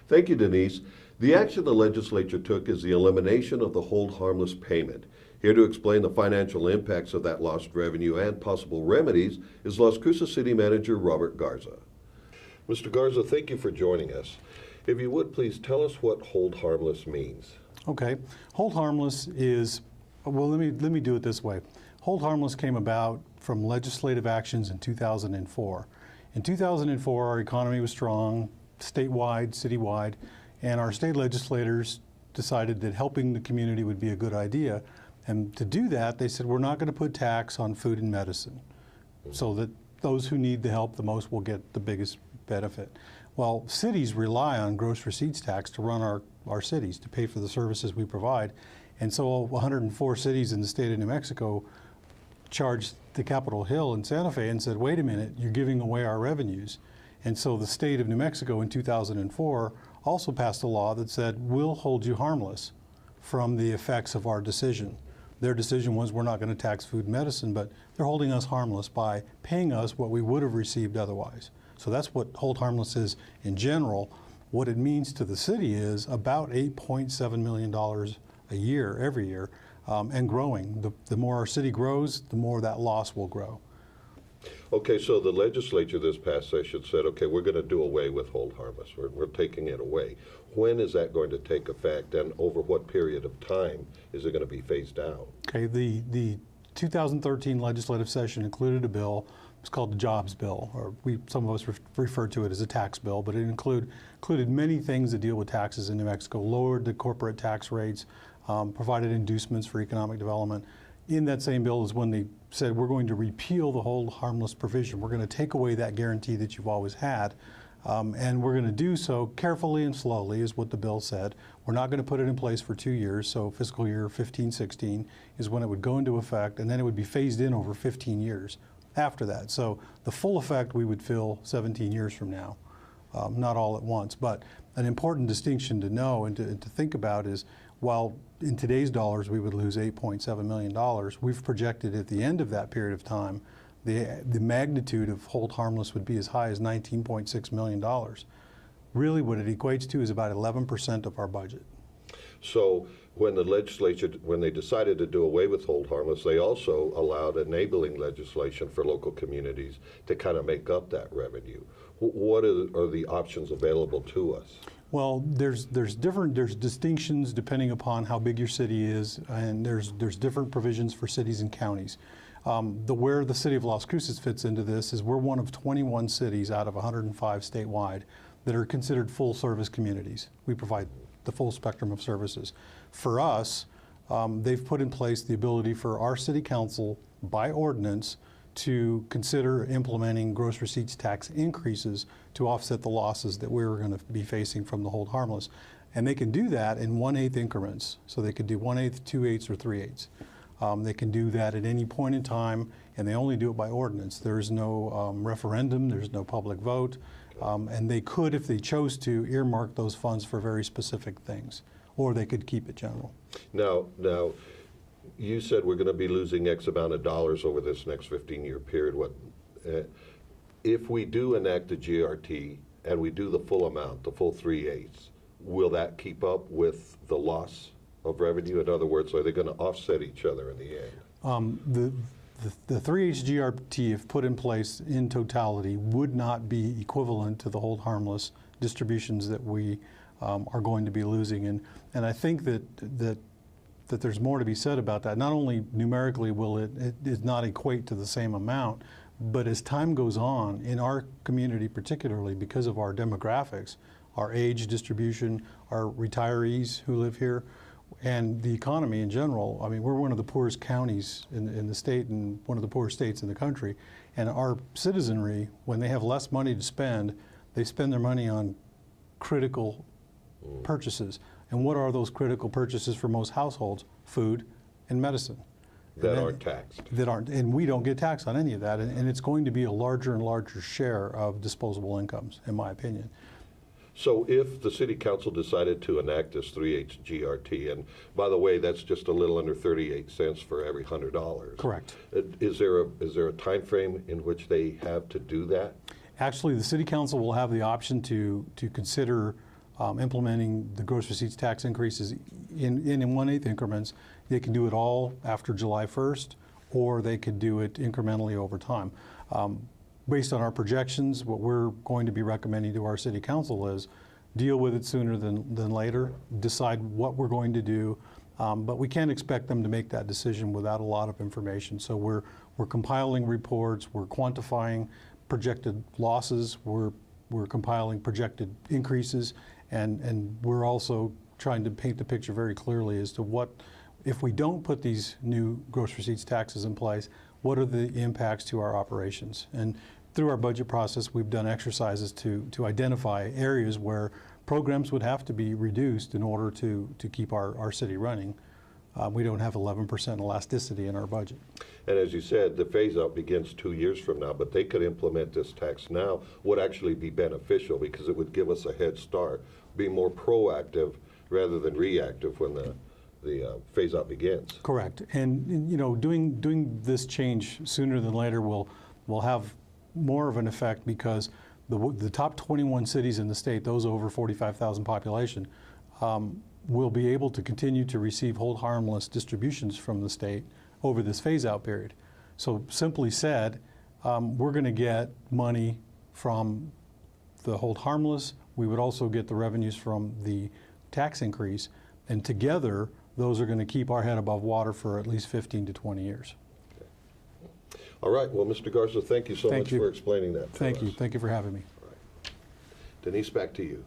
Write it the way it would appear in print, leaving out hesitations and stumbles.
Thank you, Denise. The action the legislature took is the elimination of the hold harmless payment. Here to explain the financial impacts of that lost revenue and possible remedies is Las Cruces City Manager Robert Garza. Mr. Garza, thank you for joining us. If you would, please tell us what hold harmless means. Okay. Hold harmless is, well, let me do it this way. Hold harmless came about from legislative actions in 2004. In 2004, our economy was strong, statewide, citywide, and our state legislators decided that helping the community would be a good idea. And to do that, they said, we're not going to put tax on food and medicine so that those who need the help the most will get the biggest benefit. Well, cities rely on gross receipts tax to run our cities, to pay for the services we provide. And so 104 cities in the state of New Mexico charged the Capitol Hill in Santa Fe and said, wait a minute, you're giving away our revenues. And so the state of New Mexico in 2004 also passed a law that said, we'll hold you harmless from the effects of our decision. Their decision was, we're not going to tax food and medicine, but they're holding us harmless by paying us what we would have received otherwise. So that's what hold harmless is in general. What it means to the city is about $8.7 million a year, every year, and growing. The more our city grows, the more that loss will grow. Okay, so the legislature this past session said, okay, we're going to do away with hold harmless. We're taking it away. When is that going to take effect, and over what period of time is it going to be phased out? Okay, the 2013 legislative session included a bill. It's called the Jobs Bill, or some of us refer to it as a tax bill, but it included many things that deal with taxes in New Mexico, lowered the corporate tax rates, provided inducements for economic development. In that same bill is when they said, we're going to repeal the hold harmless provision. We're going to take away that guarantee that you've always had. And we're going to do so carefully and slowly, is what the bill said. We're not going to put it in place for 2 years, so fiscal year 15-16 is when it would go into effect, and then it would be phased in over 15 years after that. So the full effect we would feel 17 years from now, not all at once. But an important distinction to know and to think about is, while in today's dollars we would lose $8.7 million, we've projected at the end of that period of time the magnitude of hold harmless would be as high as $19.6 million. Really what it equates to is about 11% of our budget. So when the legislature, when they decided to do away with hold harmless, they also allowed enabling legislation for local communities to kind of make up that revenue. What are the options available to us? Well, there's distinctions depending upon how big your city is, and there's different provisions for cities and counties. Where the city of Las Cruces fits into this is we're one of 21 cities out of 105 statewide that are considered full service communities. We provide the full spectrum of services. For us, they've put in place the ability for our city council by ordinance to consider implementing gross receipts tax increases to offset the losses that we're going to be facing from the hold harmless. And they can do that in 1/8 increments. So they could do 1/8, 2/8, or 3/8. They can do that at any point in time, and they only do it by ordinance. There's no referendum, there's no public vote, and they could, if they chose to, earmark those funds for very specific things, or they could keep it general. Now, you said we're going to be losing X amount of dollars over this next 15-year period. If we do enact the GRT and we do the full amount, the full 3/8, will that keep up with the loss of revenue? In other words, are they going to offset each other in the end? The 3/8 GRT, if put in place in totality, would not be equivalent to the hold harmless distributions that we are going to be losing. And I think that there's more to be said about that. Not only numerically will it not equate to the same amount, but as time goes on, in our community particularly, because of our demographics, our age distribution, our retirees who live here, and the economy in general, I mean, we're one of the poorest counties in the state and one of the poorest states in the country. And our citizenry, when they have less money to spend, they spend their money on critical purchases. And what are those critical purchases for most households? Food and medicine. That aren't taxed. That aren't, and we don't get taxed on any of that. And it's going to be a larger and larger share of disposable incomes, in my opinion. So if the city council decided to enact this 3/8 GRT, and by the way, that's just a little under 38 cents for every $100. Correct. Is there a time frame in which they have to do that? Actually, the city council will have the option to consider implementing the gross receipts tax increases in 1/8 increments. They can do it all after July 1st, or they could do it incrementally over time. Based on our projections, what we're going to be recommending to our city council is deal with it sooner than later, decide what we're going to do, but we can't expect them to make that decision without a lot of information. So we're compiling reports, we're quantifying projected losses, we're compiling projected increases, and we're also trying to paint the picture very clearly as to what, if we don't put these new gross receipts taxes in place, what are the impacts to our operations? And through our budget process, we've done exercises to identify areas where programs would have to be reduced in order to keep our city running. We don't have 11% elasticity in our budget. And as you said, the phase-out begins 2 years from now, but they could implement this tax now, would actually be beneficial because it would give us a head start, be more proactive rather than reactive when the phase-out begins. Correct. And you know, doing this change sooner than later will have more of an effect because the top 21 cities in the state, those over 45,000 population, will be able to continue to receive hold harmless distributions from the state over this phase-out period. So simply said, we're going to get money from the hold harmless. We would also get the revenues from the tax increase, and together those are going to keep our head above water for at least 15 to 20 years. Okay. All right. Well, Mr. Garza, thank you so much for explaining that. Thank you. Thank you for having me. All right. Denise, back to you.